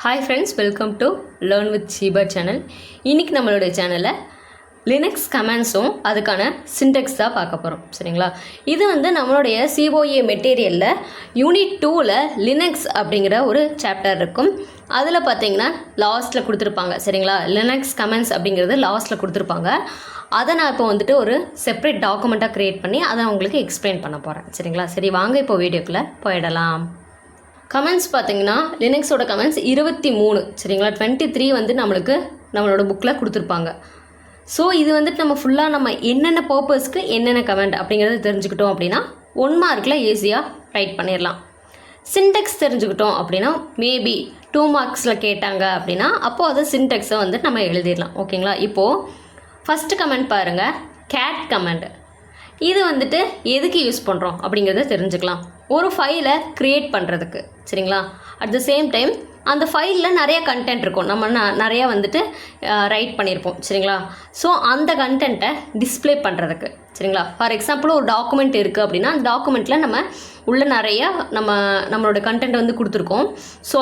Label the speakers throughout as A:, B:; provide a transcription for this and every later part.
A: Hi friends, welcome to learn with Sheeba channel. இன்றைக்கி நம்மளுடைய சேனலில் லினக்ஸ் கமாண்ட்ஸும் அதுக்கான சின்டெக்ஸ் தான் பார்க்க போகிறோம். சரிங்களா? இது நம்மளுடைய COA மெட்டீரியலில் யூனிட் 2ல் லினக்ஸ் அப்படிங்கிற ஒரு சாப்டர் இருக்கும். அதில் பார்த்தீங்கன்னா லாஸ்ட்டில் கொடுத்துருப்பாங்க. சரிங்களா? லினக்ஸ் கமாண்ட்ஸ் அப்படிங்கிறது லாஸ்ட்டில் கொடுத்துருப்பாங்க. அதை நான் இப்போ ஒரு செப்பரேட் டாக்குமெண்ட்டாக க்ரியேட் பண்ணி அதை உங்களுக்கு எக்ஸ்பிளைன் பண்ண போகிறேன். சரிங்களா? சரி, வாங்க இப்போ வீடியோக்குள்ளே போயிடலாம். கமெண்ட்ஸ் பார்த்தீங்கன்னா லினக்ஸோட கமெண்ட்ஸ் 23. சரிங்களா? 23 நம்மளுக்கு நம்மளோட புக்கில் கொடுத்துருப்பாங்க. ஸோ இது நம்ம ஃபுல்லாக நம்ம என்னென்ன பர்பஸ்க்கு என்னென்ன கமெண்ட் அப்படிங்கிறத தெரிஞ்சுக்கிட்டோம் அப்படின்னா 1 மார்க்கில் ஈஸியாக ரைட் பண்ணிடலாம். சின்டெக்ஸ் தெரிஞ்சுக்கிட்டோம் அப்படின்னா மேபி 2 மார்க்ஸில் கேட்டாங்க அப்படின்னா அப்போது அது சின்டெக்ஸை நம்ம எழுதிடலாம். ஓகேங்களா? இப்போது ஃபஸ்ட்டு கமெண்ட் பாருங்கள், கேட் கமெண்ட். இது எதுக்கு யூஸ் பண்ணுறோம் அப்படிங்கிறத தெரிஞ்சுக்கலாம். ஒரு ஃபைலை க்ரியேட் பண்ணுறதுக்கு. சரிங்களா? அட் த சேம் டைம் அந்த ஃபைலில் நிறைய கண்டென்ட் இருக்கும். நம்ம நிறையா ரைட் பண்ணியிருப்போம். சரிங்களா? ஸோ அந்த கண்டென்ட்டை டிஸ்பிளே பண்ணுறதுக்கு. சரிங்களா? ஃபார் எக்ஸாம்பிள் ஒரு டாக்குமெண்ட் இருக்குது அப்படின்னா அந்த டாக்குமெண்ட்டில் நம்ம உள்ள நிறையா நம்மளோட கண்டென்ட் கொடுத்துருக்கோம். ஸோ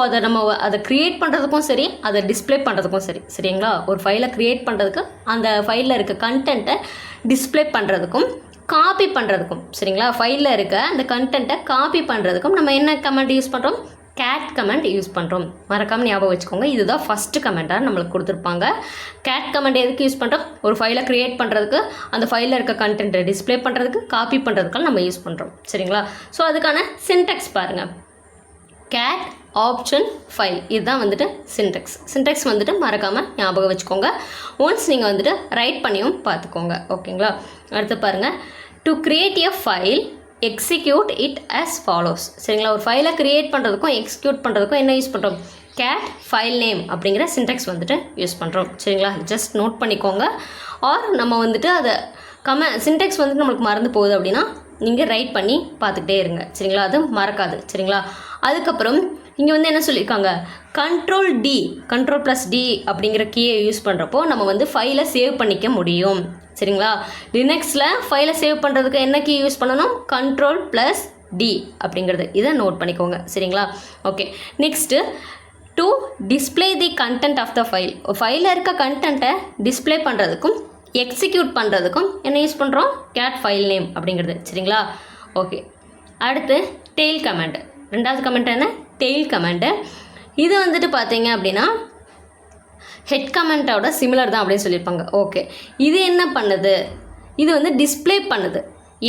A: அதை க்ரியேட் பண்ணுறதுக்கும் சரி, அதை டிஸ்பிளே பண்ணுறதுக்கும் சரி. சரிங்களா? ஒரு ஃபைலை க்ரியேட் பண்ணுறதுக்கு அந்த ஃபைலில் இருக்க கண்டென்ட்டை டிஸ்பிளே பண்ணுறதுக்கும் காப்பி பண்ணுறதுக்கும். சரிங்களா? ஃபைலில் இருக்க அந்த கண்டென்ட்டை காப்பி பண்ணுறதுக்கும் நம்ம என்ன கமெண்ட் யூஸ் பண்ணுறோம்? கேட் கமெண்ட் யூஸ் பண்ணுறோம். மறக்காமல் ஞாபகம் வச்சுக்கோங்க. இதுதான் ஃபஸ்ட்டு கமெண்ட்டாக நம்மளுக்கு கொடுத்துருப்பாங்க. கேட் கமெண்ட் எதுக்கு யூஸ் பண்ணுறோம்? ஒரு ஃபைலை க்ரியேட் பண்ணுறதுக்கு, அந்த ஃபைலில் இருக்க கண்டென்ட்டை டிஸ்பிளே பண்ணுறதுக்கு, காப்பி பண்ணுறதுக்கெல்லாம் நம்ம யூஸ் பண்ணுறோம். சரிங்களா? ஸோ அதுக்கான சின்டெக்ஸ் பாருங்கள். கேட் ஆப்ஷன் ஃபைல், இதுதான் சின்டெக்ஸ். சின்டெக்ஸ் மறக்காமல் ஞாபகம் வச்சுக்கோங்க. ஒன்ஸ் நீங்கள் ரைட் பண்ணியும் பார்த்துக்கோங்க. ஓகேங்களா? அடுத்து பாருங்கள், to create a file execute it as follows. சரிங்களா? ஒரு ஃபைலை க்ரியேட் பண்ணுறதுக்கும் எக்ஸிக்யூட் பண்ணுறதுக்கும் என்ன யூஸ் பண்ணுறோம்? கேட் ஃபைல் நேம் அப்படிங்கிற சின்டெக்ஸ் யூஸ் பண்ணுறோம். சரிங்களா? ஜஸ்ட் நோட் பண்ணிக்கோங்க. ஆர் நம்ம அதை சின்டெக்ஸ் நம்மளுக்கு மறந்து போகுது அப்படின்னா நீங்கள் ரைட் பண்ணி பார்த்துக்கிட்டே இருங்க. சரிங்களா? அது மறக்காது. சரிங்களா? அதுக்கப்புறம் இங்கே என்ன சொல்லியிருக்காங்க? கண்ட்ரோல்+D அப்படிங்கிற கீயை யூஸ் பண்ணுறப்போ நம்ம ஃபைலை சேவ் பண்ணிக்க முடியும். சரிங்களா? லினக்ஸில் ஃபைலை சேவ் பண்ணுறதுக்கு என்ன கீ யூஸ் பண்ணணும்? Ctrl+D அப்படிங்கிறது. இதை நோட் பண்ணிக்கோங்க. சரிங்களா? Okay, next to display the content of the file. ஃபைலில் இருக்க கண்டென்ட்டை டிஸ்பிளே பண்ணுறதுக்கும் எக்ஸிக்யூட் பண்ணுறதுக்கும் என்ன யூஸ் பண்ணுறோம்? கேட் ஃபைல் நேம் அப்படிங்கிறது. சரிங்களா? ஓகே, அடுத்து டெய்ல் கமெண்ட். ரெண்டாவது கமெண்ட் என்ன? Tail comment. இது பார்த்தீங்க அப்படின்னா ஹெட் கமெண்ட்டோட சிமிலர் தான் அப்படின்னு சொல்லியிருப்பாங்க. ஓகே, இது என்ன பண்ணுது? இது டிஸ்பிளே பண்ணுது.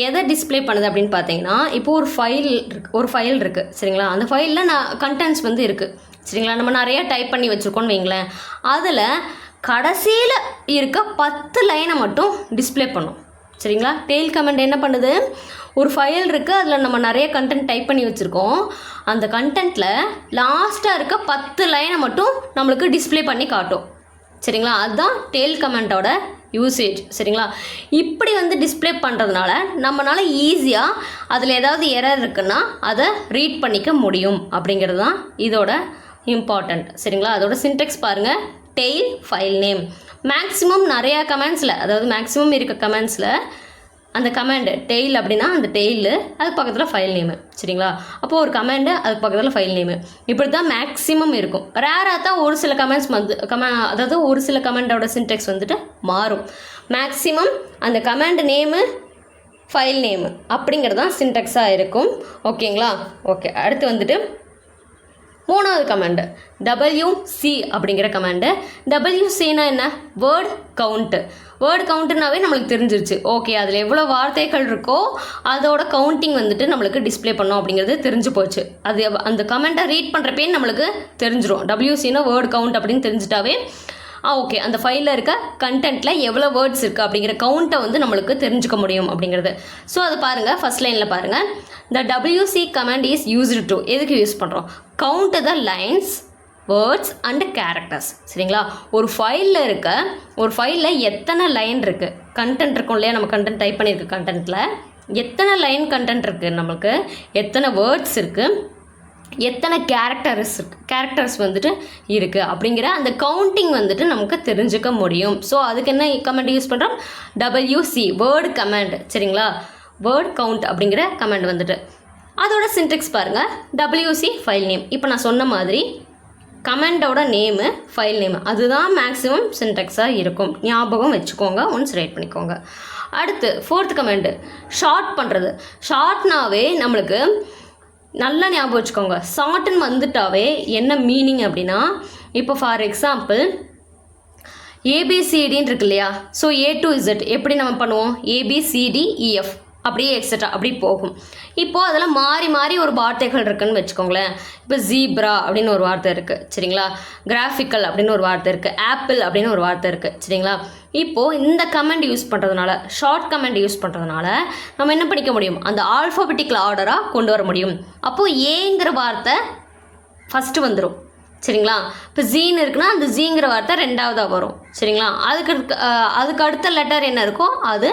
A: எதை டிஸ்பிளே பண்ணுது அப்படின்னு பார்த்தீங்கன்னா, இப்போ ஒரு ஃபைல் இருக்குது. சரிங்களா? அந்த ஃபைலில் கண்டென்ட்ஸ் இருக்குது. சரிங்களா? நம்ம நிறையா டைப் பண்ணி வச்சுருக்கோன்னு வைங்களேன். அதில் கடைசியில் இருக்க 10 லைனை மட்டும் டிஸ்பிளே பண்ணும். சரிங்களா? டெய்ல் கமெண்ட் என்ன பண்ணுது? ஒரு ஃபைல் இருக்குது, அதில் நம்ம நிறைய கண்டென்ட் டைப் பண்ணி வச்சுருக்கோம். அந்த கண்டென்ட்டில் லாஸ்ட்டாக இருக்க 10 லைனை மட்டும் நம்மளுக்கு டிஸ்பிளே பண்ணி காட்டும். சரிங்களா? அதுதான் டெய்ல் கமெண்ட்டோட யூசேஜ். சரிங்களா? இப்படி டிஸ்பிளே பண்ணுறதுனால நம்மளால் ஈஸியாக அதில் ஏதாவது எரர் இருக்குன்னா அதை ரீட் பண்ணிக்க முடியும் அப்படிங்கிறது தான் இதோட இம்பார்ட்டண்ட். சரிங்களா? அதோட சின்டெக்ஸ் பாருங்கள், டெய்ல் ஃபைல் நேம். மேக்ஸிமம் நிறையா கமெண்ட்ஸில், அதாவது மேக்ஸிமம் இருக்க கமெண்ட்ஸில் அந்த கமெண்டு டெய்ல் அப்படின்னா அந்த டெய்லு அதுக்கு பக்கத்தில் ஃபைல் நேமு. சரிங்களா? அப்போது ஒரு கமெண்டு அதுக்கு பக்கத்தில் ஃபைல் நேமு, இப்படி தான் மேக்ஸிமம் இருக்கும். ரேராக தான் ஒரு சில கமெண்ட்ஸ் அதாவது ஒரு சில கமெண்டோட சின்டெக்ஸ் மாறும். மேக்ஸிமம் அந்த கமெண்ட் நேமு ஃபைல் நேமு அப்படிங்கிறது தான் சின்டெக்ஸாக இருக்கும். ஓகேங்களா? ஓகே, அடுத்து மூணாவது கமெண்டு WC அப்படிங்கிற கமெண்டு. WCனா என்ன? Word count. வேர்ட் கவுண்ட்டுனாவே நம்மளுக்கு தெரிஞ்சிருச்சு. ஓகே, அதில் எவ்வளோ வார்த்தைகள் இருக்கோ அதோட கவுண்டிங் நம்மளுக்கு டிஸ்பிளே பண்ணோம் அப்படிங்கிறது தெரிஞ்சு போச்சு. அது அந்த கமெண்ட்டை ரீட் பண்ணுறப்பே நம்மளுக்கு தெரிஞ்சிடும். WCனா வேர்ட் கவுண்ட் அப்படின்னு தெரிஞ்சிட்டாவே ஓகே, அந்த ஃபைலில் இருக்க கண்டென்ட்டில் எவ்வளோ வேர்ட்ஸ் இருக்குது அப்படிங்கிற கவுண்ட்டை நம்மளுக்கு தெரிஞ்சுக்க முடியும் அப்படிங்கிறது. ஸோ அது பாருங்கள், ஃபஸ்ட் லைனில் பாருங்கள், the WC command is used to. எதுக்கு யூஸ் பண்ணுறோம்? count the lines, words and characters. சரிங்களா? ஒரு ஃபைலில் எத்தனை லைன் இருக்குது, கண்டென்ட் இருக்கும் இல்லையா? நம்ம கண்டென்ட் டைப் பண்ணியிருக்க கண்டென்ட்டில் எத்தனை லைன் கண்டென்ட் இருக்குது, நம்மளுக்கு எத்தனை வேர்ட்ஸ் இருக்குது, எத்தனை கேரக்டர்ஸ் இருக்குது அப்படிங்கிற அந்த கவுண்டிங் நமக்கு தெரிஞ்சுக்க முடியும். ஸோ அதுக்கு என்ன கமெண்ட் யூஸ் பண்ணுறோம்? WC word comment. சரிங்களா? வேர்ட் கவுண்ட் அப்படிங்கிற கமெண்ட் அதோட சின்டெக்ஸ் பாருங்கள், WC ஃபைல் நேம். இப்போ நான் சொன்ன மாதிரி கமெண்டோட நேமு ஃபைல் நேமு அதுதான் மேக்ஸிமம் சின்டெக்ஸாக இருக்கும். ஞாபகம் வச்சுக்கோங்க, ஒன்ஸ் ரைட் பண்ணிக்கோங்க. அடுத்து 4th கமெண்ட் ஷார்ட் பண்ணுறது. ஷார்ட்னாவே நம்மளுக்கு நல்லா ஞாபகம் வச்சுக்கோங்க. ஷார்ட்னு வந்துட்டாவே என்ன மீனிங் அப்படின்னா, இப்போ ஃபார் எக்ஸாம்பிள் ஏபிசிடின்னு இருக்கு இல்லையா, ஸோ A to Z எப்படி நம்ம பண்ணுவோம், ABCDEF அப்படியே எக்ஸட்ரா அப்படி போகும். இப்போது அதெல்லாம் மாறி மாறி ஒரு வார்த்தைகள் இருக்குதுன்னு வச்சுக்கோங்களேன். இப்போ ஜீப்ரா அப்படின்னு ஒரு வார்த்தை இருக்குது சரிங்களா, கிராஃபிக்கல் அப்படின்னு ஒரு வார்த்தை இருக்குது, ஆப்பிள் அப்படின்னு ஒரு வார்த்தை இருக்குது சரிங்களா. இப்போது இந்த கமெண்ட் யூஸ் பண்ணுறதுனால, ஷார்ட் கமெண்ட் யூஸ் பண்ணுறதுனால நம்ம என்ன பண்ணிக்க முடியும், அந்த ஆல்ஃபாபெட்டிக்கல் ஆர்டராக கொண்டு வர முடியும். அப்போது ஏங்கிற வார்த்தை ஃபஸ்ட்டு வந்துடும் சரிங்களா. இப்போ ஜீன்னு இருக்குன்னா அந்த ஜீங்கிற வார்த்தை ரெண்டாவதாக வரும் சரிங்களா. அதுக்கு அடுத்த லெட்டர் என்ன இருக்கோ அது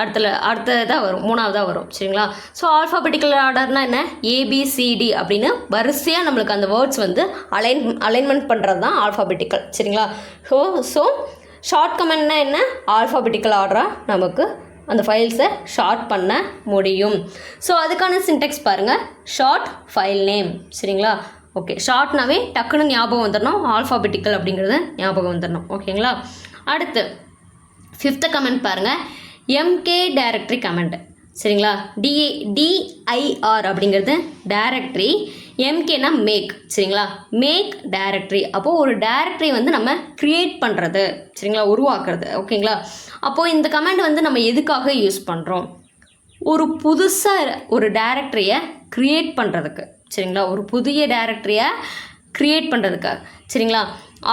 A: அடுத்ததாக வரும், மூணாவதாக வரும் சரிங்களா. ஸோ ஆல்ஃபாபெட்டிக்கல் ஆர்டர்னால் என்ன, ஏபிசிடி அப்படின்னு வரிசையாக நம்மளுக்கு அந்த வேர்ட்ஸ் வந்து அலைன்மெண்ட் பண்ணுறது தான் ஆல்ஃபாபெட்டிக்கல் சரிங்களா. ஸோ ஷார்ட் கமெண்ட்னா என்ன, ஆல்ஃபாபெட்டிக்கல் ஆர்டராக நமக்கு அந்த ஃபைல்ஸை ஷார்ட் பண்ண முடியும். ஸோ அதுக்கான சின்டெக்ஸ் பாருங்கள், ஷார்ட் ஃபைல் நேம் சரிங்களா. ஓகே, ஷார்ட்னாவே டக்குன்னு ஞாபகம் வந்துடணும், ஆல்ஃபாபெட்டிக்கல் அப்படிங்கிறது ஞாபகம் வந்துடணும் ஓகேங்களா. அடுத்து 5th கமெண்ட் பாருங்கள், எம்கே டைரக்டரி கமெண்ட் சரிங்களா. DIR அப்படிங்கிறது டைரக்டரி, எம்கேனா மேக் சரிங்களா, மேக் டைரக்டரி. அப்போது ஒரு டைரக்டரி வந்து நம்ம க்ரியேட் பண்ணுறது சரிங்களா, உருவாக்குறது ஓகேங்களா. அப்போது இந்த கமெண்ட் வந்து நம்ம எதுக்காக யூஸ் பண்ணுறோம், ஒரு புதுசாக ஒரு டைரக்டரியை க்ரியேட் பண்ணுறதுக்கு சரிங்களா, ஒரு புதிய டைரக்டரியை க்ரியேட் பண்ணுறதுக்காக சரிங்களா.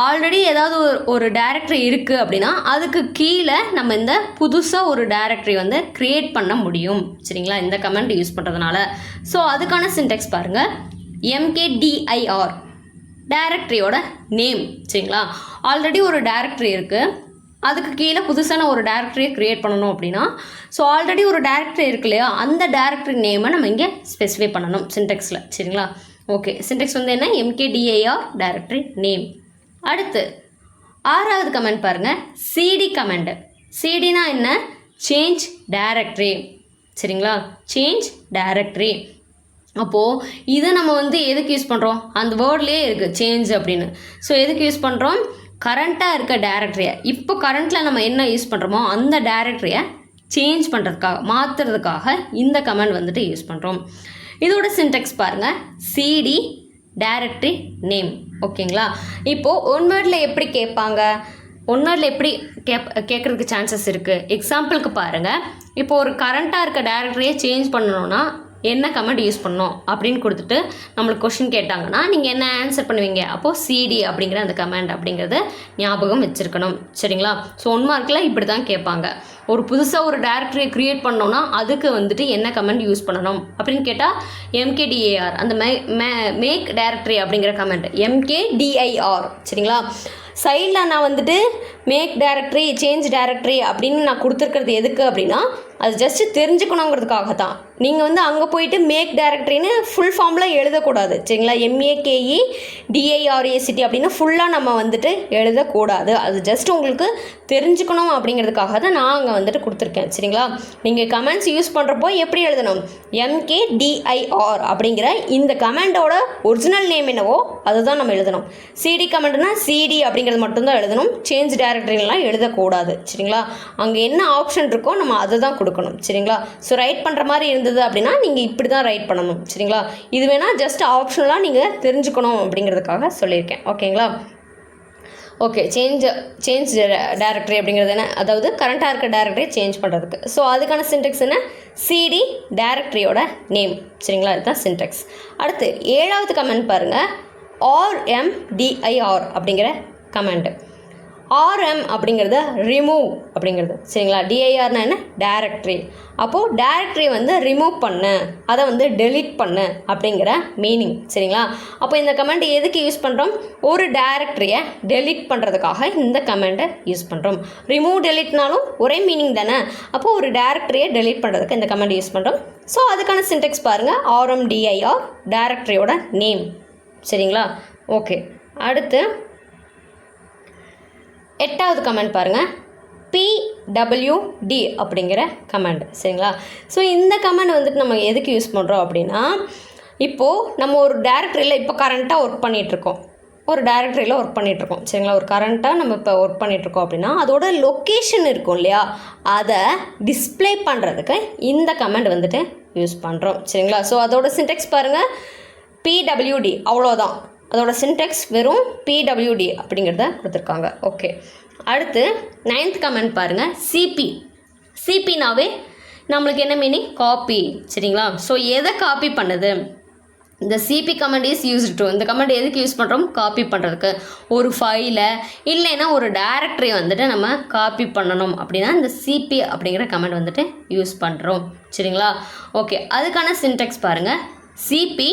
A: ஆல்ரெடி ஏதாவது ஒரு டைரக்டரி இருக்குது அப்படின்னா அதுக்கு கீழே நம்ம இந்த புதுசாக ஒரு டைரக்டரி வந்து க்ரியேட் பண்ண முடியும் சரிங்களா, இந்த கமெண்ட் யூஸ் பண்ணுறதுனால. ஸோ அதுக்கான சின்டெக்ஸ் பாருங்கள், MKDIR டைரக்டரியோட நேம் சரிங்களா. ஆல்ரெடி ஒரு டைரக்டரி இருக்குது, அதுக்கு கீழே புதுசான ஒரு டைரக்டரியை க்ரியேட் பண்ணணும் அப்படின்னா, ஸோ ஆல்ரெடி ஒரு டைரக்டரி இருக்கு இல்லையா, அந்த டைரக்டரி நேமை நம்ம இங்கே ஸ்பெசிஃபை பண்ணணும் சின்டெக்ஸில் சரிங்களா. ஓகே, சின்டெக்ஸ் வந்து என்ன, MKDIR டைரக்டரி நேம். அடுத்து 6வது கமெண்ட் பாருங்கள், CD கமெண்ட். CDனா என்ன, சேஞ்ச் டைரக்டரி சரிங்களா, சேஞ்ச் டைரக்டரி. அப்போது இதை நம்ம வந்து எதுக்கு யூஸ் பண்ணுறோம், அந்த வேர்ட்லேயே இருக்குது சேஞ்ச் அப்படின்னு. ஸோ எதுக்கு யூஸ் பண்ணுறோம், கரண்ட்டாக இருக்க டைரக்டரியை இப்போ கரண்ட்டில் நம்ம என்ன யூஸ் பண்ணுறோமோ அந்த டைரக்டரியை சேஞ்ச் பண்ணுறதுக்காக, மாற்றுறதுக்காக இந்த கமெண்ட் வந்துட்டு யூஸ் பண்ணுறோம். இதோட சின்டெக்ஸ் பாருங்கள், CD டைரக்டரி நேம் ஓகேங்களா. இப்போது ஒன் வேர்டில் எப்படி கேட்பாங்க, ஒன் வேர்டில் எப்படி கேட்குறதுக்கு சான்சஸ் இருக்குது. எக்ஸாம்பிளுக்கு பாருங்கள், இப்போ ஒரு கரண்ட்டாக இருக்க டைரக்டரியை சேஞ்ச் பண்ணணுன்னா என்ன கமெண்ட் யூஸ் பண்ணணும் அப்படின்னு கொடுத்துட்டு நம்மளுக்கு கொஷின் கேட்டாங்கன்னா நீங்கள் என்ன ஆன்சர் பண்ணுவீங்க, அப்போது CD அப்படிங்கிற அந்த கமெண்ட் அப்படிங்கிறத ஞாபகம் வச்சுருக்கணும் சரிங்களா. ஸோ 1 மார்க்கில் இப்படி தான் கேட்பாங்க. ஒரு புதுசாக ஒரு டைரக்டரியை க்ரியேட் பண்ணோன்னா அதுக்கு வந்துட்டு என்ன கமெண்ட் யூஸ் பண்ணணும் அப்படின்னு கேட்டால் MKDIR அந்த மேக் டைரக்டரி அப்படிங்கிற கமெண்ட் MKDIR சரிங்களா. சைடில் நான் வந்துட்டு மேக் டைரக்டரி, சேஞ்ச் டைரக்டரி அப்படின்னு நான் கொடுத்துருக்கிறது எதுக்கு அப்படின்னா, அது ஜஸ்ட்டு தெரிஞ்சுக்கணுங்கிறதுக்காக தான். நீங்கள் வந்து அங்கே போயிட்டு மேக் டைரக்டரின்னு ஃபுல் ஃபார்மில் எழுதக்கூடாது சரிங்களா. MAKEDIRACT அப்படின்னு ஃபுல்லாக நம்ம வந்துட்டு எழுதக்கூடாது. அது ஜஸ்ட் உங்களுக்கு தெரிஞ்சுக்கணும் அப்படிங்கிறதுக்காக தான் நான் அங்கே வந்துட்டு கொடுத்துருக்கேன் சரிங்களா. நீங்கள் கமெண்ட்ஸ் யூஸ் பண்ணுறப்போ எப்படி எழுதணும், MKDIR அப்படிங்கிற இந்த கமெண்டோட ஒரிஜினல் நேம் என்னவோ அதுதான் நம்ம எழுதணும். CD கமெண்ட்னா CD அப்படிங்கிறது மட்டும்தான் எழுதணும், சேஞ்ச் டைரக்டரிலாம் எழுதக்கூடாது சரிங்களா. அங்கே என்ன ஆப்ஷன் இருக்கோ நம்ம அதை தான் கொடுக்கணும் சரிங்களா. ஸோ ரைட் பண்ணுற மாதிரி இருந்தது அப்படின்னா நீங்கள் இப்படி தான் ரைட் பண்ணணும் சரிங்களா. இது வேணால் ஜஸ்ட் ஆப்ஷனலாக நீங்கள் தெரிஞ்சுக்கணும் அப்படிங்கிறதுக்காக சொல்லியிருக்கேன் ஓகேங்களா. ஓகே, சேஞ்ச் டைரக்டரி அப்படிங்கிறது என்ன, அதாவது கரண்ட்டாக இருக்க டைரக்டரி சேஞ்ச் பண்ணுறதுக்கு. ஸோ அதுக்கான சின்டெக்ஸ் என்ன, CD டைரக்டரியோட நேம் சரிங்களா, இதுதான் சின்டெக்ஸ். அடுத்து 7வது கமெண்ட் பாருங்கள், RMDIR அப்படிங்கிற கமெண்ட். RM அப்படிங்கிறது ரிமூவ் அப்படிங்கிறது சரிங்களா. DIRனா என்ன, டைரக்டரி. அப்போது டைரக்டரி வந்து ரிமூவ் பண்ண, அதை வந்து டெலீட் பண்ண அப்படிங்கிற மீனிங் சரிங்களா. அப்போ இந்த கமெண்ட் எதுக்கு யூஸ் பண்ணுறோம், ஒரு டைரக்டரியை டெலீட் பண்ணுறதுக்காக இந்த கமெண்ட்டை யூஸ் பண்ணுறோம். ரிமூவ் டெலீட்னாலும் ஒரே மீனிங் தானே. அப்போது ஒரு டைரக்டரியை டெலீட் பண்ணுறதுக்கு இந்த கமெண்ட் யூஸ் பண்ணுறோம். ஸோ அதுக்கான சின்டெக்ஸ் பாருங்கள், RMDIR டைரக்டரியோட நேம் சரிங்களா. ஓகே, அடுத்து 8வது கமெண்ட் பாருங்கள், PWD அப்படிங்கிற கமெண்ட் சரிங்களா. ஸோ இந்த கமெண்ட் வந்துட்டு நம்ம எதுக்கு யூஸ் பண்ணுறோம் அப்படின்னா, இப்போது நம்ம ஒரு டைரக்டரியில் இப்போ கரண்ட்டாக ஒர்க் பண்ணிகிட்ருக்கோம் ஒரு டைரக்டரியில் ஒர்க் பண்ணிகிட்ருக்கோம் சரிங்களா. ஒரு கரண்ட்டாக நம்ம இப்போ ஒர்க் பண்ணிகிட்ருக்கோம் அப்படின்னா அதோட லொக்கேஷன் இருக்கும் இல்லையா, அதை டிஸ்பிளே பண்ணுறதுக்கு இந்த கமெண்ட் வந்துட்டு யூஸ் பண்ணுறோம் சரிங்களா. ஸோ அதோட சின்டெக்ஸ் பாருங்கள், PWD அவ்வளோதான். அதோட சின்டெக்ஸ் வெறும் PWD அப்படிங்கிறத கொடுத்துருக்காங்க. ஓகே, அடுத்து 9th கமெண்ட் பாருங்கள், சிபினாவே நம்மளுக்கு என்ன மீனிங், காப்பி சரிங்களா. ஸோ எதை காப்பி பண்ணுது, இந்த CP command is used to, இந்த கமெண்ட் எதுக்கு யூஸ் பண்ணுறோம், காப்பி பண்ணுறதுக்கு. ஒரு ஃபைலை இல்லைன்னா ஒரு டைரக்டரி வந்துட்டு நம்ம காப்பி பண்ணணும் அப்படின்னா இந்த சிபி அப்படிங்கிற கமெண்ட் வந்துட்டு யூஸ் பண்ணுறோம் சரிங்களா. ஓகே, அதுக்கான சின்டெக்ஸ் பாருங்கள், சிபி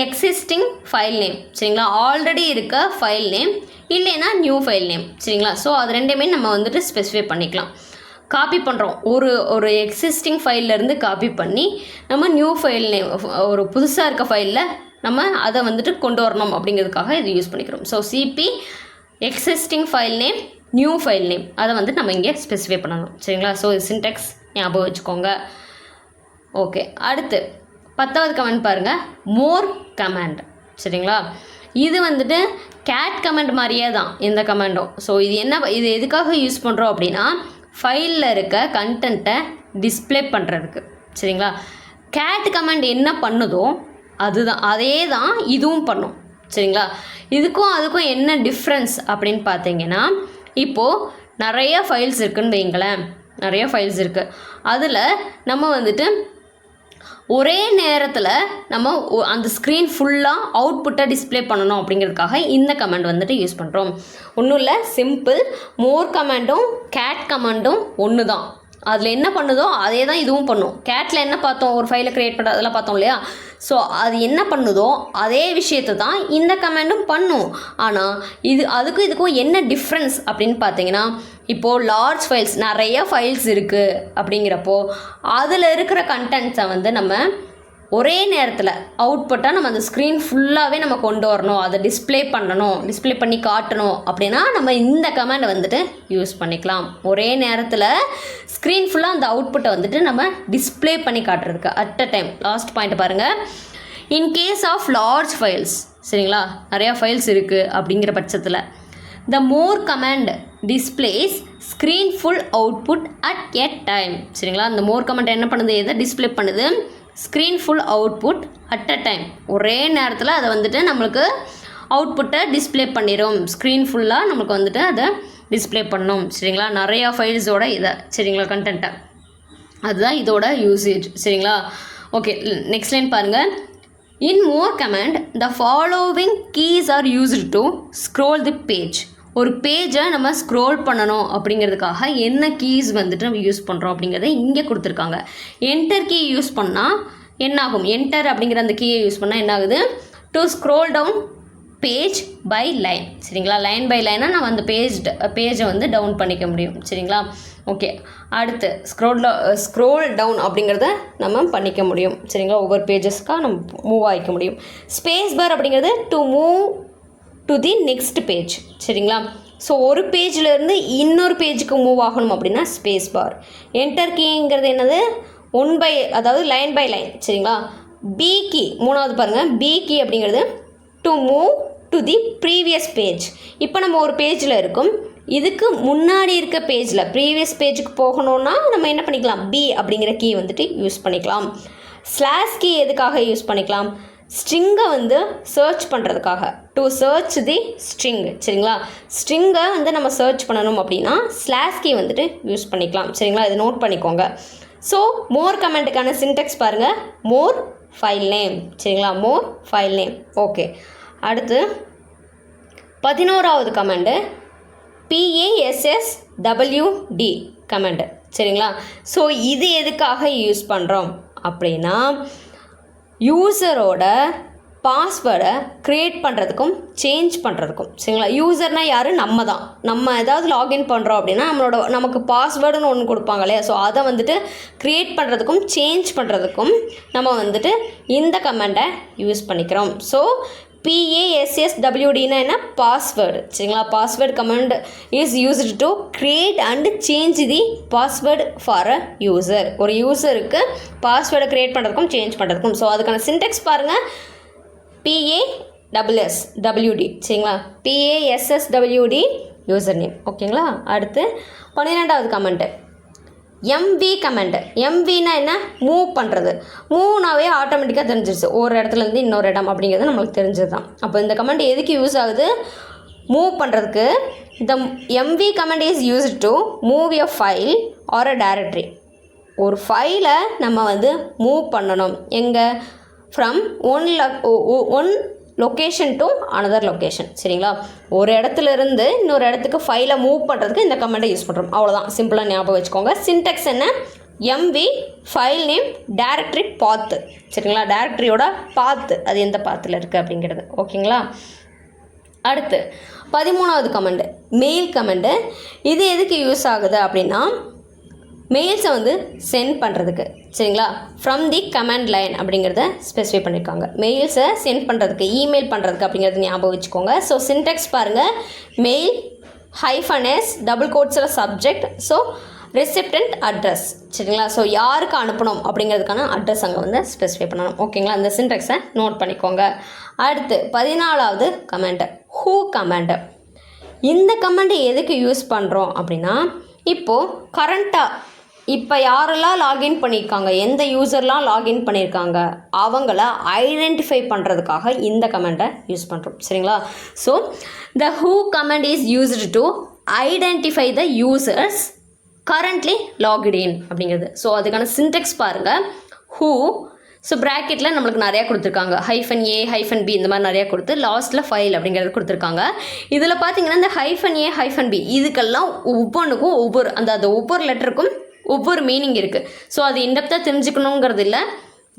A: எக்ஸிஸ்டிங் ஃபைல் நேம் சரிங்களா, ஆல்ரெடி இருக்க ஃபைல் நேம் இல்லைன்னா நியூ ஃபைல் நேம் சரிங்களா. ஸோ அது ரெண்டுமே நம்ம வந்துட்டு ஸ்பெசிஃபை பண்ணிக்கலாம். காப்பி பண்ணுறோம், ஒரு எக்ஸிஸ்டிங் ஃபைல்லேருந்து காப்பி பண்ணி நம்ம நியூ ஃபைல் நேம், ஒரு புதுசாக இருக்க ஃபைலில் நம்ம அதை வந்துட்டு கொண்டு வரணும் அப்படிங்கிறதுக்காக இது யூஸ் பண்ணிக்கிறோம். So CP existing file name new file name அதை வந்து நம்ம இங்கே ஸ்பெசிஃபை பண்ணணும் சரிங்களா. ஸோ சின்டெக்ஸ் ஞாபகம் வச்சுக்கோங்க. ஓகே, அடுத்து 10வது கமெண்ட் பாருங்கள், மோர் கமெண்ட் சரிங்களா. இது வந்துட்டு கேட் கமெண்ட் மாதிரியே தான் இந்த கமெண்டும். ஸோ இது எதுக்காக யூஸ் பண்ணுறோம் அப்படின்னா ஃபைலில் இருக்க கண்டென்ட்டை டிஸ்பிளே பண்ணுறதுக்கு சரிங்களா. கேட் கமெண்ட் என்ன பண்ணுதோ அதே தான் இதுவும் பண்ணும் சரிங்களா. இதுக்கும் அதுக்கும் என்ன டிஃப்ரென்ஸ் அப்படின்னு பார்த்தீங்கன்னா, இப்போது நிறைய ஃபைல்ஸ் இருக்குதுன்னு வைங்களேன், நிறைய ஃபைல்ஸ் இருக்குது. அதில் நம்ம வந்துட்டு ஒரே நேரத்தில் நம்ம அந்த ஸ்க்ரீன் ஃபுல்லாக அவுட்புட்டை டிஸ்பிளே பண்ணணும் அப்படிங்கிறதுக்காக இந்த கமெண்ட் வந்துட்டு யூஸ் பண்ணுறோம். ஒன்றும் இல்லை, சிம்பிள். மோர் கமெண்டும் கேட் கமெண்டும் ஒன்று தான். அதில் என்ன பண்ணுதோ அதே தான் இதுவும் பண்ணும். கேட்டில் என்ன பார்த்தோம், ஒரு ஃபைலை க்ரியேட் பண்ணுற அதெல்லாம் பார்த்தோம் இல்லையா. ஸோ அது என்ன பண்ணுதோ அதே விஷயத்தை தான் இந்த கமெண்டும் பண்ணும். ஆனால் அதுக்கும் இதுக்கும் என்ன டிஃப்ரென்ஸ் அப்படின்னு பார்த்தீங்கன்னா, இப்போது லார்ஜ் ஃபைல்ஸ், நிறைய ஃபைல்ஸ் இருக்குது அப்படிங்கிறப்போ அதில் இருக்கிற கண்டென்ட்ஸை வந்து நம்ம ஒரே நேரத்தில் அவுட்புட்டாக நம்ம அந்த ஸ்க்ரீன் ஃபுல்லாகவே நம்ம கொண்டு வரணும், அதை டிஸ்பிளே பண்ணி காட்டணும் அப்படின்னா நம்ம இந்த கமெண்டை வந்துட்டு யூஸ் பண்ணிக்கலாம். ஒரே நேரத்தில் ஸ்க்ரீன் ஃபுல்லாக அந்த அவுட்புட்டை வந்துட்டு நம்ம டிஸ்பிளே பண்ணி காட்டுறதுக்கு at a time. Last point பாருங்கள், in case of large files சரிங்களா, நிறையா ஃபைல்ஸ் இருக்குது அப்படிங்கிற பட்சத்தில் the more command displays screen full output at a time சரிங்களா. அந்த more command என்ன பண்ணுது, எதை டிஸ்பிளே பண்ணுது, screen full output at a time. ஒரே நேரத்தில் அதை வந்துட்டு நம்மளுக்கு அவுட்புட்டை டிஸ்பிளே பண்ணிடும். ஸ்க்ரீன் ஃபுல்லாக நம்மளுக்கு வந்துட்டு அதை டிஸ்பிளே பண்ணணும் சரிங்களா. நிறையா ஃபைல்ஸோட இதை சரிங்களா கண்டென்ட்டை, அதுதான் இதோட யூசேஜ் சரிங்களா. ஓகே, நெக்ஸ்ட் லைன் பாருங்கள், in more command the following keys are used to scroll the page. ஒரு பேஜை நம்ம ஸ்க்ரோல் பண்ணணும் அப்படிங்கிறதுக்காக என்ன கீஸ் வந்துட்டு நம்ம யூஸ் பண்ணுறோம் அப்படிங்கிறத இங்கே கொடுத்துருக்காங்க. என்டர் கீ யூஸ் பண்ணால் என்ன ஆகும், என்டர் அப்படிங்கிற அந்த கீயை யூஸ் பண்ணால் என்ன ஆகுது, to scroll down page by line சரிங்களா. லைன் பை லைனாக நம்ம அந்த பேஜை வந்து டவுன் பண்ணிக்க முடியும் சரிங்களா. ஓகே, அடுத்து ஸ்க்ரோல் டவுன் அப்படிங்கிறத நம்ம பண்ணிக்க முடியும் சரிங்களா. ஒவ்வொரு பேஜஸ்க்காக நம்ம மூவ் ஆகிக்க முடியும். ஸ்பேஸ் பார் அப்படிங்கிறது to move to the next page சரிங்களா. ஸோ ஒரு பேஜிலேருந்து இன்னொரு பேஜுக்கு மூவ் ஆகணும் அப்படின்னா ஸ்பேஸ் பார். என்டர் கீங்கிறது என்னது, அதாவது லைன் பை லைன் சரிங்களா. பி கீ, மூணாவது பாருங்கள், பி கீ அப்படிங்கிறது to move to the previous page. இப்போ நம்ம ஒரு பேஜில் இருக்கும், இதுக்கு முன்னாடி இருக்க பேஜில் ப்ரீவியஸ் பேஜுக்கு போகணுன்னா நம்ம என்ன பண்ணிக்கலாம், பி அப்படிங்கிற கீ வந்துட்டு யூஸ் பண்ணிக்கலாம். ஸ்லாஷ் கீ எதுக்காக யூஸ் பண்ணிக்கலாம், ஸ்ட்ரிங்கை வந்து சர்ச் பண்ணுறதுக்காக, டு சர்ச் தி ஸ்ட்ரிங் சரிங்களா. ஸ்ட்ரிங்கை வந்து நம்ம சர்ச் பண்ணணும் அப்படின்னா ஸ்லாஷ் கீ வந்துட்டு யூஸ் பண்ணிக்கலாம் சரிங்களா. இதை நோட் பண்ணிக்கோங்க. ஸோ மோர் கமெண்ட்டுக்கான சின்டெக்ஸ் பாருங்கள், மோர் ஃபைல் நேம் சரிங்களா, மோர் ஃபைல் நேம். ஓகே, அடுத்து 11வது கமெண்டு PASSWD கமெண்டு சரிங்களா. ஸோ இது எதுக்காக யூஸ் பண்ணுறோம் அப்படின்னா, யூசரோட பாஸ்வேர்டை க்ரியேட் பண்ணுறதுக்கும் சேஞ்ச் பண்ணுறதுக்கும் சரிங்களா. யூசர்னால் யார், நம்ம தான். நம்ம ஏதாவது லாகின் பண்ணுறோம் அப்படின்னா நமக்கு பாஸ்வேர்டுன்னு ஒன்று கொடுப்பாங்க இல்லையா. ஸோ அதை வந்துட்டு க்ரியேட் பண்ணுறதுக்கும் சேஞ்ச் பண்ணுறதுக்கும் நம்ம வந்துட்டு இந்த கமெண்டை யூஸ் பண்ணிக்கிறோம். ஸோ PASSWDனா என்ன, பாஸ்வேர்டு சரிங்களா. Password comment is used to create and change the password for a user. ஒரு யூசருக்கு பாஸ்வேர்டை க்ரியேட் பண்ணுறதுக்கும் சேஞ்ச் பண்ணுறதுக்கும். ஸோ அதுக்கான சின்டெக்ஸ் பாருங்கள், PASSWD சரிங்களா, PASSWD யூசர் நேம். ஓகேங்களா. அடுத்து 12வது கமெண்ட்டு MV கமெண்ட். MVனா என்ன? மூவ் பண்ணுறது. மூவ்னாவே ஆட்டோமேட்டிக்காக தெரிஞ்சிருச்சு, ஒரு இடத்துலேருந்து இன்னொரு இடம் அப்படிங்கிறது நம்மளுக்கு தெரிஞ்சது தான். அப்போ இந்த கமெண்ட் எதுக்கு யூஸ் ஆகுது? மூவ் பண்ணுறதுக்கு. இந்த MV comment is used to move a file R a directory. ஒரு ஃபைலை நம்ம வந்து மூவ் பண்ணணும். எங்கே? From one location to another location சரிங்களா. ஒரு இடத்துல இருந்து இன்னொரு இடத்துக்கு ஃபைலை மூவ் பண்ணுறதுக்கு இந்த கமெண்ட்டை யூஸ் பண்ணுறோம். அவ்வளோதான், சிம்பிளாக ஞாபகம் வச்சுக்கோங்க. சின்டெக்ஸ் என்ன? MV ஃபைல் நேம் டைரக்டரி பாத்து சரிங்களா. டைரக்டரியோட பாத்து அது எந்த பாத்தில் இருக்குது அப்படிங்கிறது. ஓகேங்களா. அடுத்து 13வது கமெண்ட் மெயில் கமெண்ட்டு. இது எதுக்கு யூஸ் ஆகுது அப்படின்னா மெயில்ஸை வந்து சென்ட் பண்ணுறதுக்கு சரிங்களா. ஃப்ரம் தி கமெண்ட் லைன் அப்படிங்கிறத ஸ்பெசிஃபை பண்ணியிருக்காங்க. மெயில்ஸை சென்ட் பண்ணுறதுக்கு, இமெயில் பண்ணுறதுக்கு அப்படிங்கிறது ஞாபகம் வச்சுக்கோங்க. ஸோ சின்டெக்ஸ் பாருங்கள், மெயில் -s டபுள் கோட்ஸில் சப்ஜெக்ட், ஸோ ரெசிப்டன்ட் அட்ரஸ் சரிங்களா. ஸோ யாருக்கு அனுப்பணும் அப்படிங்கிறதுக்கான அட்ரஸ் அங்கே வந்து ஸ்பெசிஃபை பண்ணணும். ஓகேங்களா. அந்த சின்டெக்ஸை நோட் பண்ணிக்கோங்க. அடுத்து 14வது கமெண்ட்டு ஹூ கமெண்ட்டு. இந்த கமெண்ட்டை எதுக்கு யூஸ் பண்ணுறோம் அப்படின்னா, இப்போது கரண்ட்டாக இப்போ யாரெல்லாம் லாகின் பண்ணியிருக்காங்க, எந்த யூசர்லாம் லாகின் பண்ணியிருக்காங்க அவங்கள ஐடென்டிஃபை பண்ணுறதுக்காக இந்த கமெண்ட்டை யூஸ் பண்ணுறோம் சரிங்களா. So the who command is used to identify the users currently logged in அப்படிங்கிறது. ஸோ அதுக்கான சின்டெக்ஸ் பாருங்கள். ஹூ, ஸோ ப்ராக்கெட்டில் நம்மளுக்கு நிறையா கொடுத்துருக்காங்க, -A -B இந்த மாதிரி நிறையா கொடுத்து லாஸ்ட்டில் ஃபைல் அப்படிங்கிறது கொடுத்துருக்காங்க. இதில் பார்த்தீங்கன்னா இந்த -A -B இதுக்கெல்லாம் ஒவ்வொன்றுக்கும் ஒவ்வொரு லெட்டருக்கும் ஒவ்வொரு மீனிங் இருக்குது. ஸோ அது இன்டெப்த்தாக தெரிஞ்சுக்கணுங்கிறது இல்லை,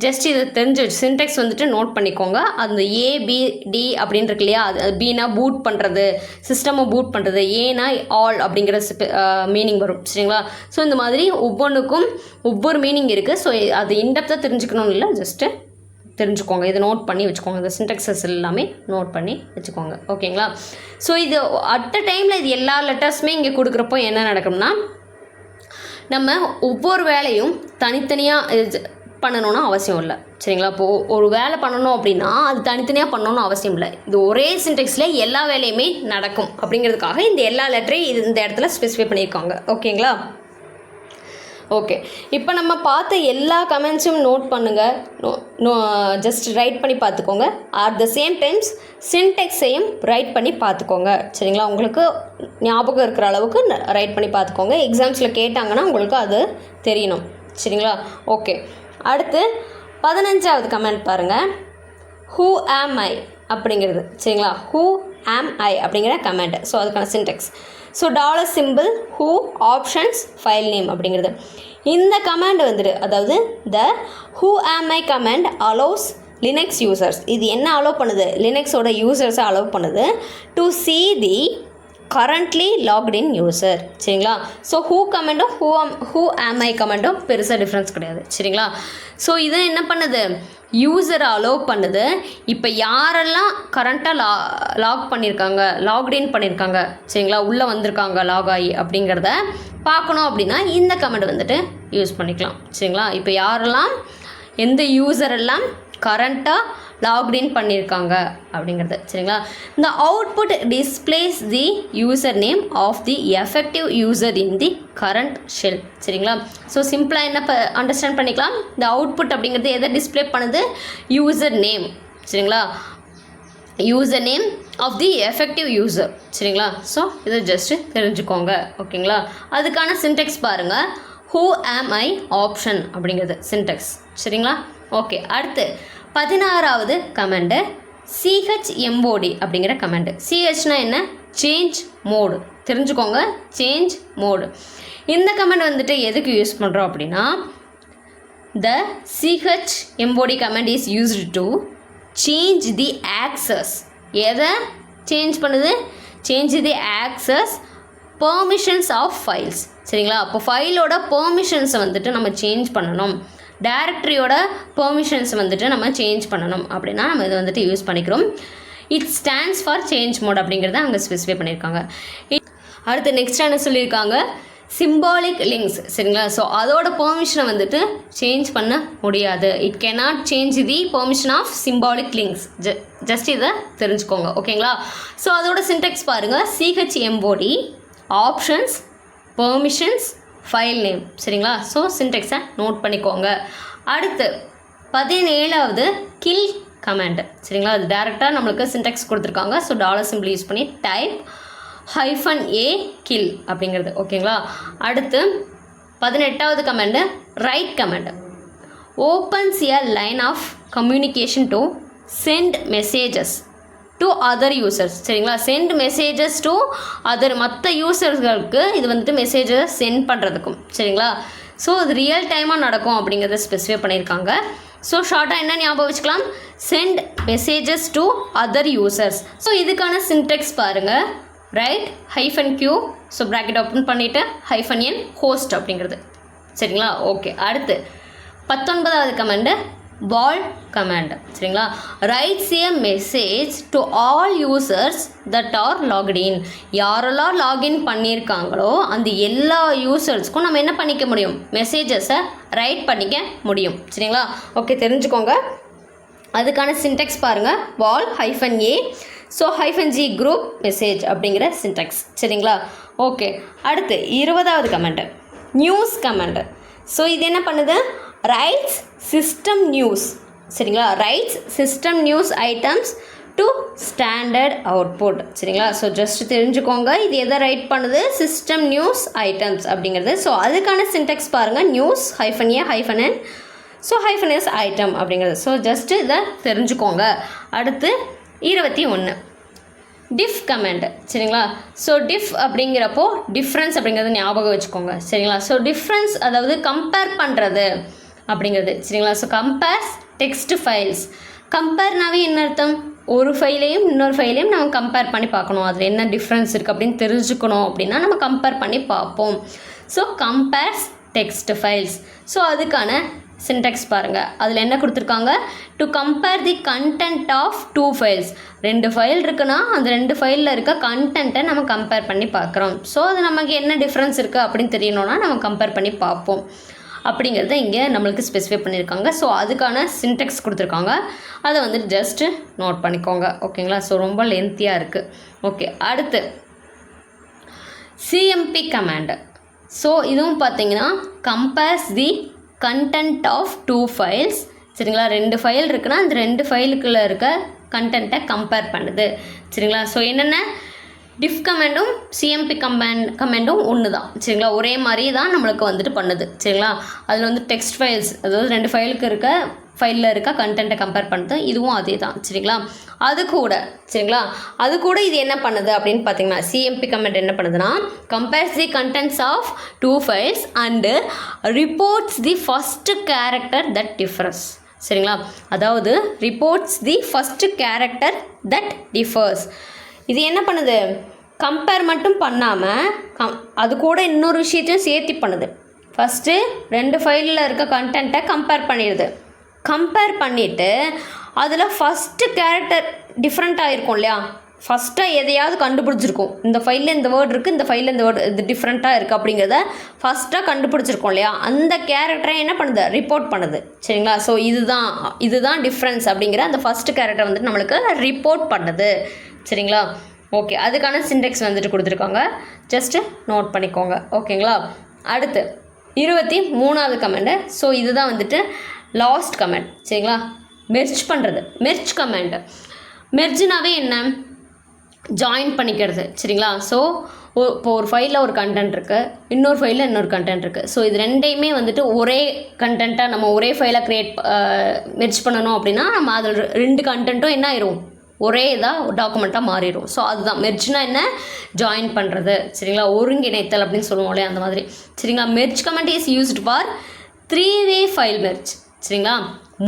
A: ஜஸ்ட் இது தெரிஞ்சு சின்டெக்ஸ் வந்துட்டு நோட் பண்ணிக்கோங்க. அந்த ABD அப்படின்னு இருக்கு இல்லையா, அது Bனா பூட் பண்ணுறது, சிஸ்டமை பூட் பண்ணுறது, ஏனா ஆல் அப்படிங்கிற மீனிங் வரும் சரிங்களா. ஸோ இந்த மாதிரி ஒவ்வொன்றுக்கும் ஒவ்வொரு மீனிங் இருக்குது. ஸோ அது இன்டெப்த்தாக தெரிஞ்சுக்கணும்னு இல்லை, ஜஸ்ட்டு தெரிஞ்சுக்கோங்க. இதை நோட் பண்ணி வச்சுக்கோங்க. இந்த சின்டெக்ஸஸ் எல்லாமே நோட் பண்ணி வச்சுக்கோங்க. ஓகேங்களா. ஸோ இது அட் அ டைமில் இது எல்லா லெட்டர்ஸுமே இங்கே கொடுக்குறப்போ என்ன நடக்கும்னா, நம்ம ஒவ்வொரு வேலையும் தனித்தனியாக பண்ணணும்னு அவசியம் இல்லை சரிங்களா. இப்போது ஒரு வேலை பண்ணணும் அப்படின்னா அது தனித்தனியாக பண்ணணும்னு அவசியம் இல்லை. இது ஒரே சின்டெக்ஸில் எல்லா வேலையுமே நடக்கும் அப்படிங்கிறதுக்காக இந்த எல்லா லெட்டரையும் இந்த இடத்துல ஸ்பெசிஃபை பண்ணியிருக்காங்க. ஓகேங்களா. ஓகே, இப்போ நம்ம பார்த்த எல்லா கமெண்ட்ஸும் நோட் பண்ணுங்கள். ஜஸ்ட் ரைட் பண்ணி பார்த்துக்கோங்க. அட் த சேம் டைம்ஸ் சின்டெக்ஸையும் ரைட் பண்ணி பார்த்துக்கோங்க சரிங்களா. உங்களுக்கு ஞாபகம் இருக்கிற அளவுக்கு ரைட் பண்ணி பார்த்துக்கோங்க. எக்ஸாம்ஸில் கேட்டாங்கன்னா உங்களுக்கு அது தெரியணும் சரிங்களா. ஓகே, அடுத்து 15வது கமெண்ட் பாருங்கள். ஹூ ஆம் ஐ அப்படிங்கிறது சரிங்களா. ஹூ ஆம் ஐ அப்படிங்கிற கமெண்ட். ஸோ அதுக்கான syntax, so $, who, options, file name அப்படிங்கிறது. இந்த கமெண்ட் வந்துட்டு, அதாவது the who am I command allows Linux users. இது என்ன அலோவ் பண்ணுது? லினக்ஸோட யூசர்ஸை அலோவ் பண்ணுது to see the currently logged in user சரிங்களா. ஸோ ஹூ கமெண்ட்டும் ஹூ ஆம் ஐ கமெண்ட்டும் பெருசாக டிஃப்ரென்ஸ் கிடையாது சரிங்களா. ஸோ இது என்ன பண்ணுது? யூசரை அலோவ் பண்ணுது. இப்போ யாரெல்லாம் கரண்ட்டாக லாக் பண்ணியிருக்காங்க, லாக்டின் பண்ணியிருக்காங்க சரிங்களா, உள்ளே வந்திருக்காங்க லாக் ஆகி அப்படிங்கிறத பார்க்கணும் அப்படின்னா இந்த கமெண்ட் வந்துட்டு யூஸ் பண்ணிக்கலாம் சரிங்களா. இப்போ யாரெல்லாம், எந்த யூசரெல்லாம் கரண்ட்டாக லாக்டின் பண்ணியிருக்காங்க அப்படிங்கிறது சரிங்களா. இந்த output displays the user name of the effective user in the current shell சரிங்களா. ஸோ சிம்பிளாக என்ன அண்டர்ஸ்டாண்ட் பண்ணிக்கலாம். இந்த அவுட்புட் அப்படிங்கிறது எதை டிஸ்பிளே பண்ணுது? யூசர் நேம் சரிங்களா, user name of the effective user சரிங்களா. ஸோ இதை ஜஸ்ட்டு தெரிஞ்சுக்கோங்க. ஓகேங்களா. அதுக்கான சின்டெக்ஸ் பாருங்கள். ஹூ ஆம் ஐ ஆப்ஷன் அப்படிங்கிறது சின்டெக்ஸ் சரிங்களா. ஓகே, அடுத்து 16வது கமெண்டு CHMOD அப்படிங்கிற கமெண்டு. CHனா என்ன? Change mode. தெரிஞ்சுக்கோங்க, சேஞ்ச் மோடு. இந்த கமெண்ட் வந்துட்டு எதுக்கு யூஸ் பண்ணுறோம் அப்படின்னா, the CHMOD command is used to change the access. எதை சேஞ்ச் பண்ணுது? Change the access permissions of files சரிங்களா. அப்போ ஃபைலோட பெர்மிஷன்ஸை வந்துட்டு நம்ம சேஞ்ச் பண்ணணும், டைரக்டரியோட பெர்மிஷன்ஸ் வந்துட்டு நம்ம சேஞ்ச் பண்ணணும் அப்படின்னா நம்ம இதை வந்துட்டு யூஸ் பண்ணிக்கிறோம். It stands for change mode அப்படிங்கிறத அங்கே ஸ்பெசிஃபை பண்ணியிருக்காங்க. அடுத்து நெக்ஸ்ட் என்ன சொல்லியிருக்காங்க? சிம்பாலிக் லிங்க்ஸ் சரிங்களா. ஸோ அதோட பெர்மிஷனை வந்துட்டு சேஞ்ச் பண்ண முடியாது. It cannot change the permission of symbolic links. Just இதை தெரிஞ்சுக்கோங்க ஓகேங்களா. ஸோ அதோட சின்டெக்ஸ் பாருங்கள், CHMOD options permissions file name சரிங்களா. ஸோ சின்டெக்ஸை நோட் பண்ணிக்கோங்க. அடுத்து 17வது கில் கமாண்ட் சரிங்களா. அது டேரெக்டாக நம்மளுக்கு சின்டெக்ஸ் கொடுத்துருக்காங்க. ஸோ டாலர் சிம்பிள் யூஸ் பண்ணி டைப் -a கில் அப்படிங்கிறது ஓகேங்களா. அடுத்து 18வது command write command opens a line of communication to send messages to other users சரிங்களா. சென்ட் மெசேஜஸ் டு அதர் மற்ற யூசர்ஸ்களுக்கு இது வந்துட்டு மெசேஜை சென்ட் பண்ணுறதுக்கும் சரிங்களா. ஸோ அது ரியல் டைமாக நடக்கும் அப்படிங்கிறத ஸ்பெசிஃபை பண்ணியிருக்காங்க. ஸோ ஷார்ட்டாக என்ன ஞாபகம் வச்சுக்கலாம், send messages to other users. So இதுக்கான சின்டெக்ஸ் பாருங்கள், write -q so bracket open பண்ணிவிட்டு -n ஹோஸ்ட் அப்படிங்கிறது சரிங்களா. ஓகே, அடுத்து 19வது கமாண்டு வால் கமாண்ட் சரிங்களா. Writes a message to all users that are login. யாரெல்லாம் லாகின் பண்ணியிருக்காங்களோ அந்த எல்லா யூசர்ஸ்க்கும் நம்ம என்ன பண்ணிக்க முடியும், மெசேஜஸை ரைட் பண்ணிக்க முடியும் சரிங்களா. ஓகே, தெரிஞ்சுக்கோங்க. அதுக்கான சின்டெக்ஸ் பாருங்கள், wall -a so -g group message அப்படிங்கிற சின்டெக்ஸ் சரிங்களா. ஓகே, அடுத்து 20வது கமாண்ட் நியூஸ் கமாண்ட். ஸோ இது என்ன பண்ணுது, ரைட்ஸ் சிஸ்டம் நியூஸ் சரிங்களா. Writes system news items to standard output சரிங்களா. ஸோ ஜஸ்ட் தெரிஞ்சுக்கோங்க, இது எதை ரைட் பண்ணுது, சிஸ்டம் நியூஸ் ஐட்டம்ஸ் அப்படிங்கிறது. ஸோ அதுக்கான சின்டெக்ஸ் பாருங்கள், news -a -n so -s item அப்படிங்கிறது. ஸோ ஜஸ்ட்டு இதை தெரிஞ்சுக்கோங்க. அடுத்து 21 டிஃப் கமாண்ட் சரிங்களா. ஸோ டிஃப் அப்படிங்கிறப்போ டிஃப்ரென்ஸ் அப்படிங்கிறது ஞாபகம் வச்சுக்கோங்க சரிங்களா. ஸோ டிஃப்ரென்ஸ் அதாவது கம்பேர் பண்ணுறது அப்படிங்கிறது சரிங்களா. So compares text files. கம்பேர்னாவே என்ன அர்த்தம், ஒரு ஃபைலையும் இன்னொரு ஃபைலையும் நம்ம கம்பேர் பண்ணி பார்க்கணும், அதில் என்ன டிஃப்ரென்ஸ் இருக்குது அப்படின்னு தெரிஞ்சுக்கணும் அப்படின்னா நம்ம கம்பேர் பண்ணி பார்ப்போம். So compares text files. So அதுக்கான சின்டெக்ஸ் பாருங்கள், அதில் என்ன கொடுத்துருக்காங்க, to compare the content of 2 files. 2 file இருக்குன்னா அந்த 2 ஃபைலில் இருக்க கண்டென்ட்டை நம்ம கம்பேர் பண்ணி பார்க்குறோம். ஸோ அது நமக்கு என்ன டிஃப்ரென்ஸ் இருக்குது அப்படின்னு தெரியணும்னா நம்ம கம்பேர் பண்ணி பார்ப்போம் அப்படிங்கிறத இங்கே நம்மளுக்கு ஸ்பெசிஃபை பண்ணியிருக்காங்க. ஸோ அதுக்கான சின்டெக்ஸ் கொடுத்துருக்காங்க, அதை வந்துட்டு ஜஸ்ட்டு நோட் பண்ணிக்கோங்க ஓகேங்களா. ஸோ ரொம்ப லென்த்தியாக இருக்குது. ஓகே, அடுத்து சிஎம்பி கமாண்ட். ஸோ இதுவும் பார்த்தீங்கன்னா compares the content of 2 files சரிங்களா. 2 ஃபைல் இருக்குன்னா அந்த 2 ஃபைலுக்குள்ளே இருக்க கண்டென்ட்டை கம்பேர் பண்ணுது சரிங்களா. ஸோ என்னென்ன டிஃப் கமாண்டும் சிஎம்பி கமாண்டும் ஒன்று தான் சரிங்களா. ஒரே மாதிரி தான் நம்மளுக்கு வந்துட்டு பண்ணுது சரிங்களா. அதில் வந்து டெக்ஸ்ட் ஃபைல்ஸ் அதாவது 2 ஃபைலுக்கு ஃபைலில் இருக்க கண்டென்ட்டை கம்பேர் பண்ணுது, இதுவும் அதே தான் சரிங்களா. அது கூட சரிங்களா, அது கூட இது என்ன பண்ணுது அப்படின்னு பார்த்தீங்கன்னா, சிஎம்பி கமெண்ட் என்ன பண்ணுதுன்னா, compares the contents of 2 files and reports the first character that differs சரிங்களா. அதாவது reports the first character that differs. இது என்ன பண்ணுது, கம்பேர் மட்டும் பண்ணாமல் அது கூட இன்னொரு விஷயத்தையும் சேர்த்து பண்ணுது. ஃபஸ்ட்டு 2 ஃபைலில் இருக்க கண்டென்ட்டை கம்பேர் பண்ணிடுது. கம்பேர் பண்ணிவிட்டு அதில் ஃபஸ்ட்டு கேரக்டர் டிஃப்ரெண்ட்டாக இருக்கும் இல்லையா, ஃபஸ்ட்டாக எதையாவது கண்டுபிடிச்சிருக்கும், இந்த ஃபைலில் இந்த வேர்டு இருக்குது, இந்த ஃபைலில் இந்த வேர்டு இது டிஃப்ரெண்ட்டாக இருக்குது அப்படிங்கிறத ஃபஸ்ட்டாக கண்டுபிடிச்சிருக்கோம் இல்லையா, அந்த கேரக்டரை என்ன பண்ணுது, ரிப்போர்ட் பண்ணுது சரிங்களா. ஸோ இதுதான் டிஃப்ரென்ஸ் அப்படிங்கிற அந்த ஃபஸ்ட்டு கேரக்டர் வந்துட்டு நம்மளுக்கு ரிப்போர்ட் பண்ணுது சரிங்களா. ஓகே, அதுக்கான சின்டெக்ஸ் வந்துட்டு கொடுத்துருக்காங்க, ஜஸ்ட்டு நோட் பண்ணிக்கோங்க ஓகேங்களா. அடுத்து 23வது கமெண்ட். ஸோ இதுதான் வந்துட்டு லாஸ்ட் கமெண்ட் சரிங்களா. மெர்ஜ் பண்ணுறது, மெர்ஜ் கமெண்ட். மெர்ஜ்னாவே என்ன, ஜாயின் பண்ணிக்கிறது சரிங்களா. ஸோ இப்போ ஒரு ஃபைலில் ஒரு கண்டென்ட் இருக்குது, இன்னொரு ஃபைலில் இன்னொரு கண்டென்ட் இருக்குது. ஸோ இது ரெண்டையுமே வந்துட்டு ஒரே கண்டென்ட்டாக நம்ம ஒரே ஃபைலாக மெர்ஜ் பண்ணணும் அப்படின்னா நம்ம அதில் 2 கண்டென்ட்டும் என்ன ஆயிரும், ஒரே இதாக டாக்குமெண்ட்டாக மாறிடும். ஸோ அதுதான் மெர்ஜ்னா என்ன, ஜாயின் பண்ணுறது சரிங்களா, ஒருங்கிணைத்தல் அப்படின்னு சொல்லுவோம் இல்லையா, அந்த மாதிரி சரிங்களா. Merge comment is used for 3-way file merge சரிங்களா.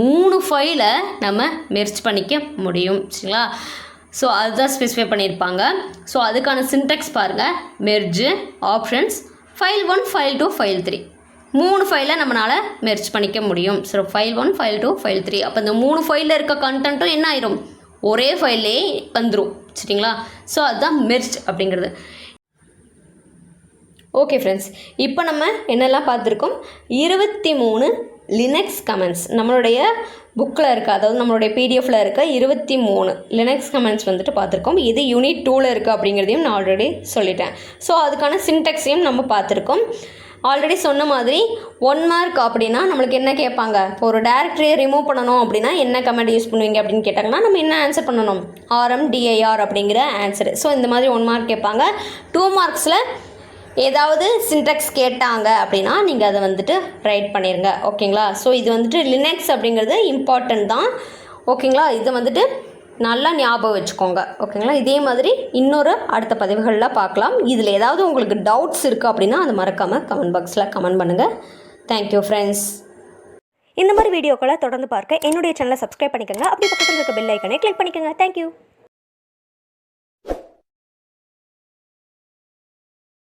A: 3 ஃபைலை நம்ம மெர்ஜ் பண்ணிக்க முடியும் சரிங்களா. ஸோ அதுதான் ஸ்பெசிஃபை பண்ணியிருப்பாங்க. ஸோ அதுக்கான சின்டெக்ஸ் பாருங்கள், merge options file 1 file 2 file 3. 3 ஃபைலை நம்மளால் மெர்ஜ் பண்ணிக்க முடியும். So file 1 file 2 file 3. அப்போ இந்த 3 ஃபைலில் இருக்க கண்டென்ட்டும் என்ன ஆயிரும், ஒரே ஃபைல்லே வந்துடும் சரிங்களா. ஸோ அதுதான் மெர்ஜ் அப்படிங்கிறது. ஓகே ஃப்ரெண்ட்ஸ், இப்போ நம்ம என்னெல்லாம் பார்த்துருக்கோம், 23 லினக்ஸ் கமெண்ட்ஸ் நம்மளுடைய புக்கில் இருக்குது, அதாவது நம்மளுடைய பிடிஎஃப்பில் இருக்க 23 லினக்ஸ் கமெண்ட்ஸ் வந்துட்டு பார்த்துருக்கோம். இது யூனிட் 2ல் இருக்குது அப்படிங்கிறதையும் நான் ஆல்ரெடி சொல்லிட்டேன். ஸோ அதுக்கான சின்டெக்ஸையும் நம்ம பார்த்துருக்கோம். ஆல்ரெடி சொன்ன மாதிரி 1 மார்க் அப்படின்னா நம்மளுக்கு என்ன கேட்பாங்க, இப்போ ஒரு டேரக்டரியை ரிமூவ் பண்ணணும் அப்படின்னா என்ன கமெண்ட் யூஸ் பண்ணுவீங்க அப்படின்னு கேட்டாங்கன்னா நம்ம என்ன ஆன்சர் பண்ணணும், RMDIR அப்படிங்கிற ஆன்சரு. ஸோ இந்த மாதிரி 1 மார்க் கேட்பாங்க. 2 மார்க்ஸில் ஏதாவது சின்டெக்ஸ் கேட்டாங்க அப்படின்னா நீங்கள் அதை வந்துட்டு ரைட் பண்ணிடுங்க. ஓகேங்களா? ஸோ இது வந்துட்டு லினக்ஸ் அப்படிங்கிறது இம்பார்ட்டன்ட் தான். ஓகேங்களா? இதை வந்துட்டு நல்லா ஞாபகம் வச்சுக்கோங்க. ஓகேங்களா? இதே மாதிரி இன்னொரு அடுத்த பதிவுகளில் பார்க்கலாம். இதில் ஏதாவது உங்களுக்கு டவுட்ஸ் இருக்குது அப்படின்னா அதை மறக்காமல் கமெண்ட் பாக்ஸில் கமெண்ட் பண்ணுங்கள். Thank you friends.
B: இந்த மாதிரி வீடியோக்களை தொடர்ந்து பார்க்க என்னுடைய சேனலை சப்ஸ்கிரைப் பண்ணிக்கோங்க. அப்படி பக்கத்தில் இருக்க பெல் ஐக்கனை கிளிக் பண்ணிக்கோங்க. தேங்க்யூ.